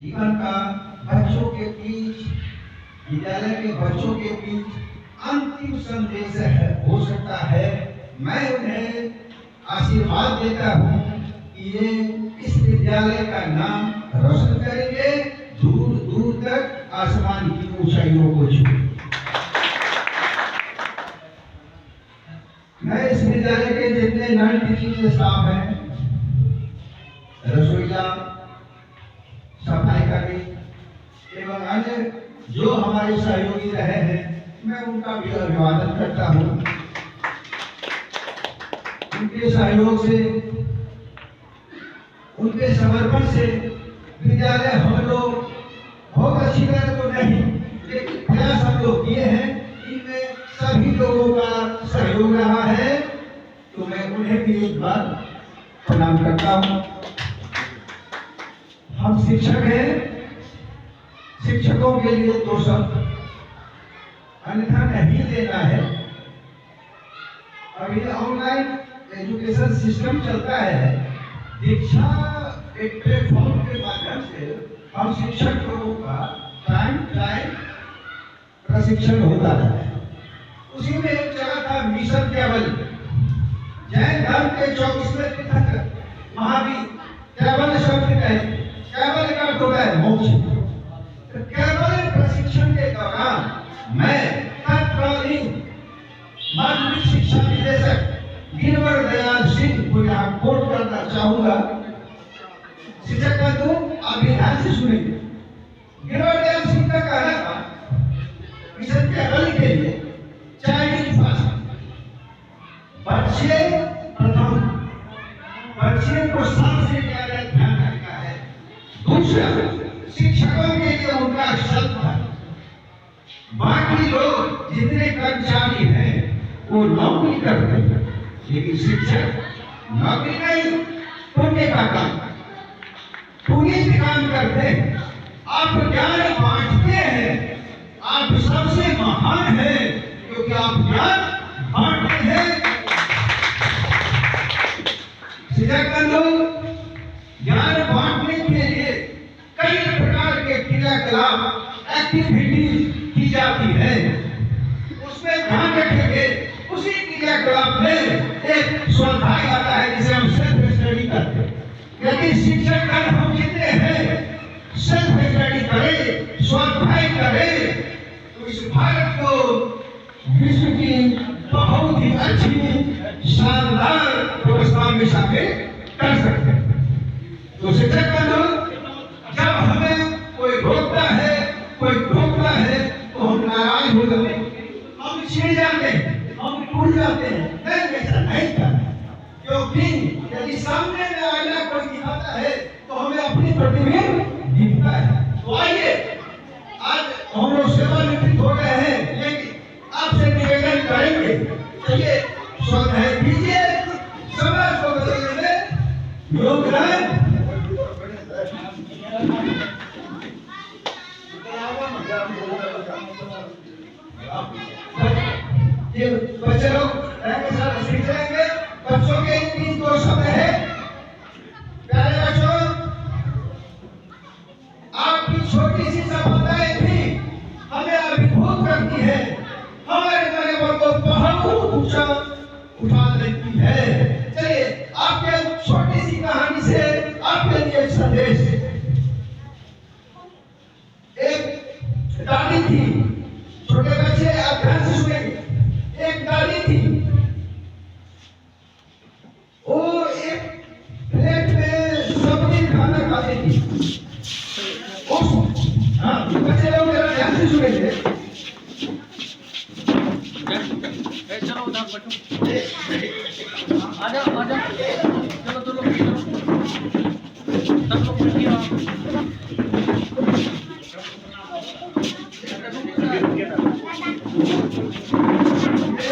जीवन का बच्चों के बीच, विद्यालय के बच्चों के बीच अंतिम संदेश हो सकता है। मैं उन्हें आशीर्वाद देता हूँ कि ये इस विद्यालय का नाम रोशन करेंगे, दूर दूर तक आसमान की ऊंचाइयों को छूएंगे। मैं इस विद्यालय के जितने नॉन टीचिंग स्टाफ हैं, रसोईया, सफाई कर्मी एवं अन्य जो हमारे सहयोगी रहे हैं, मैं उनका भी अभिवादन करता हूँ। उनके सहयोग से, उनके समर्पण से विद्यालय हम लोग बहुत अच्छी तरह तो नहीं, लेकिन प्रयास हम लोग किए हैं। इनमें सभी लोगों का सहयोग रहा है, तो मैं उन्हें भी एक बार प्रणाम करता हूँ। हम शिक्षक हैं, शिक्षकों के लिए दो शब्द अन्यथा नहीं देना है। अभी ऑनलाइन एजुकेशन सिस्टम चलता है, दीक्षा एक प्लेटफॉर्म के माध्यम से हम शिक्षक लोगों का टाइम प्रशिक्षण होता है। उसी में एक जगह था मिशन केवल, जैन धर्म के 24वें तीर्थंकर महावीर केवल शब्द कहे, केवल का अर्थ होता है मोक्ष। तो केवल प्रशिक्षण के दौरान मैं तत्कालीन माध्यमिक शिक्षा निदेशक गिरवर दयाल सिंह को यहाँ कोट करना चाहूंगा। शिक्षक बंधु, आप ध्यान से सुनेंगे। गिरवर दयाल सिंह का कहना था मिशन केवल के लिए चाइनीज भाषा बच्चे प्रथम, बच्चे को सबसे ज्यादा ध्यान रखना है। दूसरा, शिक्षकों के लिए उनका श्रद्धा। बाकी लोग जितने कर्मचारी हैं वो नौकरी करते हैं, लेकिन शिक्षक नौकरी नहीं, पुण्य का काम, पुण्य काम करते हैं। आप ज्ञान बांटते हैं, आप सबसे महान हैं, क्योंकि आप ज्ञान बांटते हैं। शिक्षक बंधु, ज्ञान बांटने के लिए कई प्रकार के क्रियाकलाप एक्टिविटीज की जाती है, उसमें ध्यान रखेंगे। उसी क्रियाकलाप में एक स्वाध्याय आता है जिसे हम सेल्फ स्टडी करते हैं। यदि शिक्षक हम जितने हैं सेल्फ स्टडी करें, स्वाध्याय करें, तो इस भारत को विश्व की बहुत ही अच्छी शानदार व्यवस्था में शामिल कर सकते हैं। तो शिक्षक बंधु, जब हमें कोई रोकता है, कोई टोकता है, तो हम नाराज हो जाते हैं, हम छिड़ जाते हैं, हम टूट जाते हैं। नहीं, ऐसा नहीं करना, क्योंकि यदि सामने में आईना कोई दिखाता है तो हमें अपनी प्रतिबिंब दिखता है। तो आइए, आज हम लोग सेवानिवृत्त हो गए हैं, लेकिन आपसे निवेदन करेंगे, चलिए स्वाध्याय कीजिए, समाज को बदलने में योगदान। ये बच्चे लोग सीख जाएंगे। बच्चों के तीन दो शब्द है। प्यारे बच्चों, आपकी छोटी सी सफलताएं भी हमें अभिभूत करती है, हमारे मनोबल को बहुत ऊंचा उठा देती है। चलिए, आपके छोटी सी कहानी से आपके लिए एक संदेश। एक दादी थी, छोटे बच्चे आप ध्यान से सुनेंगे। एक दादी थी, वो एक प्लेट में सब दिन खाना खाती थी। बच्चे लोग जरा ध्यान से सुनेंगे। चलो उधर बैठो, आ जाओ, चलो सब लोग बैठिए।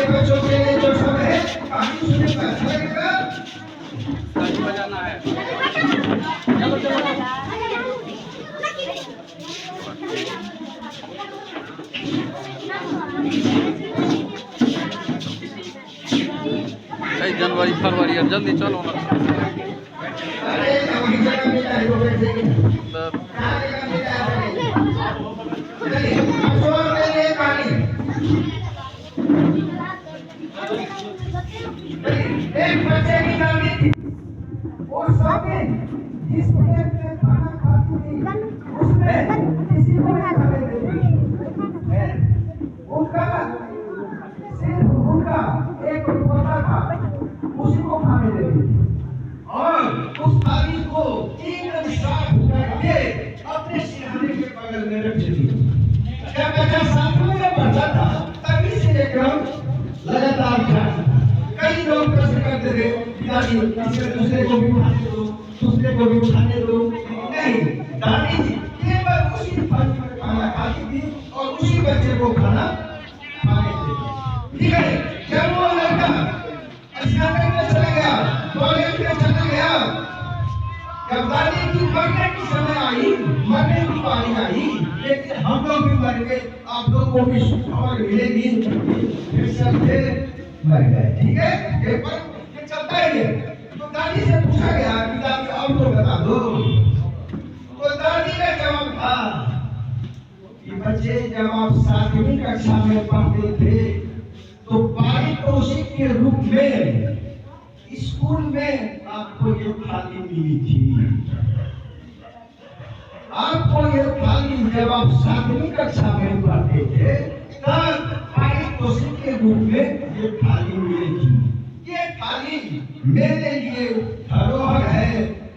बच्चों के लिए जो सब है, कहानी सुनने का अच्छा लगेगा। ताली बजाना है। चलो जनवरी फरवरी, अब जल्दी चलो ना। चलिए अशोक के लिए कहानी एक बच्चे की कहानी थी। वो शौकीन जिस प्लेट में खाना खाती थी उसमें किसी को नहीं खाने देती। उनका सिर्फ उनका एक पोता था, उसी को खाने देती थी और उस थाली को एकदम साफ करके अपने सिरहाने के बगल में रख दी। जब बच्चा सातवीं में पढ़ता था तभी से लेकर लगातार कई लोग प्रश्न करते थे पिताजी दूसरे को भी उठाने दो, दूसरे को भी उठाने दो। नहीं, दादी जी केवल उसी फल पर खाना खाती थी और उसी बच्चे को खाना खाने देती। ठीक है, जब वो लड़का स्नातक में चला गया, कॉलेज में चला गया, जब दादी की मरने की समय आई, मरने की बारी आई, लेकिन हम लोग भी मर गए, आप लोग को भी खबर मिलेगी, फिर सब मर गए। ठीक है, ये पर ये चलता ही है। तो दादी से पूछा गया कि दादी अब तो बता दो। तो दादी का जवाब था कि बच्चे जब आप 7वीं कक्षा में पढ़ते थे तो पारितोषिक के रूप में स्कूल में आपको ये थाली मिली थी। आपको ये थाली जब आप 7वीं कक्षा में पढ़ते थे तब पारितोषिक के रूप में ये थाली मिली थी। ये थाली मेरे लिए धरोहर है,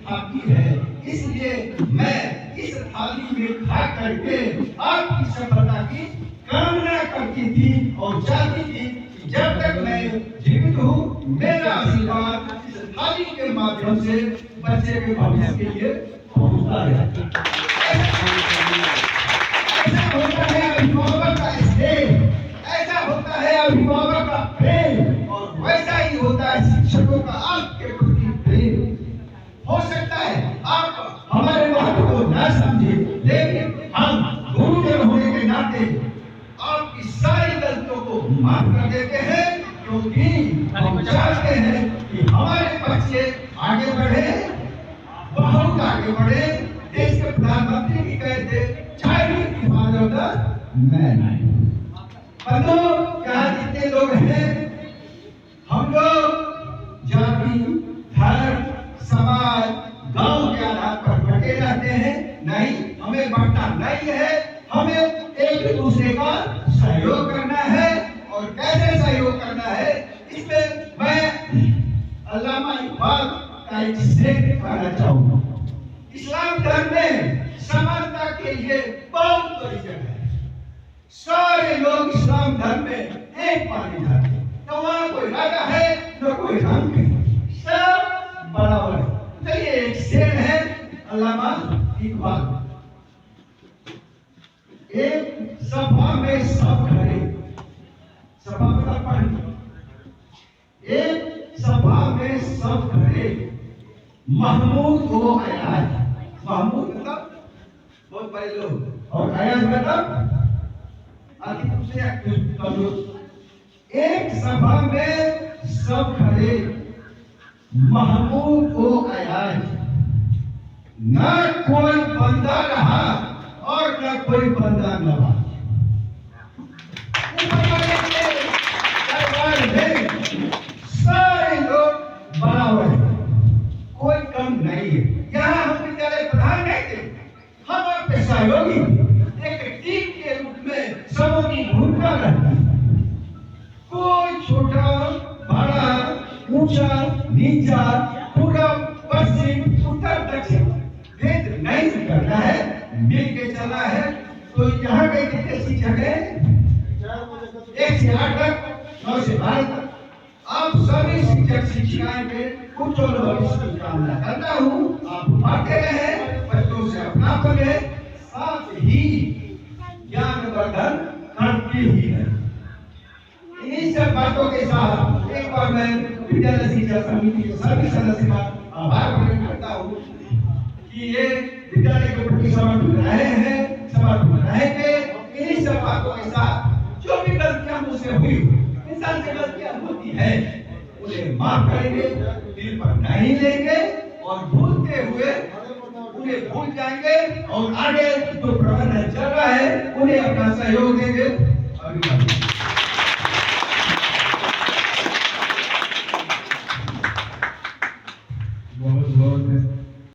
आपकी है, इसलिए मैं इस थाली में खा करके आपकी सफलता की कामना करती थी और चाहती थी कि जब तक मैं जीवित हूँ मेरा आशीर्वाद इस थाली के माध्यम से बच्चे के भविष्य के लिए पहुँचता रहे। ऐसा होता है अभिभावक का स्नेह, ऐसा होता है अभिभावक का प्रेम और वैसा ही होता है शिक्षकों का आपके प्रति प्रेम। हो सकता है आप हमारे बात को न समझे, लेकिन हम गुरुजन होने के नाते आपकी सारी गलतियों को माफ कर देते हैं, क्योंकि हम चाहते हैं कि हमारे बच्चे आगे बढ़े, बहुत आगे बढ़े। देश के प्रधानमंत्री भी कहते चाइल्ड की फादर द मैन। बंधुओं, यहाँ जितने लोग हैं हम लोग जाति, धर्म, समाज, गांव के आधार पर बटे रहते हैं। नहीं, हमें बंटना नहीं है, हमें एक दूसरे का सहयोग करना है। और कैसे सहयोग करना है, इसमें मैं अल्लामा इकबाल का एक शेर कहना चाहूंगा। इस्लाम धर्म में समानता के लिए बहुत बड़ी जगह है। सारे लोग इस्लाम धर्म में एक माने जाते हैं, तो वहाँ कोई राजा है न कोई रंग है, सब बराबर है। चलिए एक शेर है अल्लामा इकबाल। एक सभा में सब खड़े, सभा मतलब पढ़, एक सभा में सब खड़े, महमूद वो अयाज। महमूद मतलब बहुत बड़े लोग और अयाज मतलब आदि दूसरे लोग। एक सभा में सब खड़े, महमूद वो अयाज, न कोई बंदा रहा और न कोई बंदा न रहा। सारे लोग बराबर हैं, कोई कम नहीं है। यहाँ हम विद्यालय प्रधान नहीं थे, हम आपके सहयोगी एक टीम के रूप में सबों की भूमिका रहती है। कोई छोटा बड़ा, ऊंचा नीचा, पूर्व पश्चिम उत्तर दक्षिण भेद नहीं करना है, मिल के चलना है। तो यहाँ के जितने शिक्षक हैं 1 से 8 तक, 9 से 12 तक, आप सभी शिक्षक शिक्षिकाएं के उज्ज्वल भविष्य की कामना करता हूँ। आप पढ़ते रहे, बच्चों से अपना बने, साथ ही ज्ञानवर्धन करती ही है। इन्हीं सब बातों के साथ एक बार मैं विद्यालय शिक्षा समिति के सभी सदस्य का आभार प्रकट करता हूँ कि ये विद्यालय के प्रति समर्पित रहे हैं, समर्पित रहेंगे। इन्हीं सब बातों के साथ जो भी गलतियां मुझसे हुई, इंसान से गलतियां होती है, उन्हें माफ करेंगे, दिल पर नहीं लेंगे और भूलते हुए उन्हें भूल जाएंगे और आगे जो प्रबंधन चल रहा है उन्हें अपना सहयोग देंगे।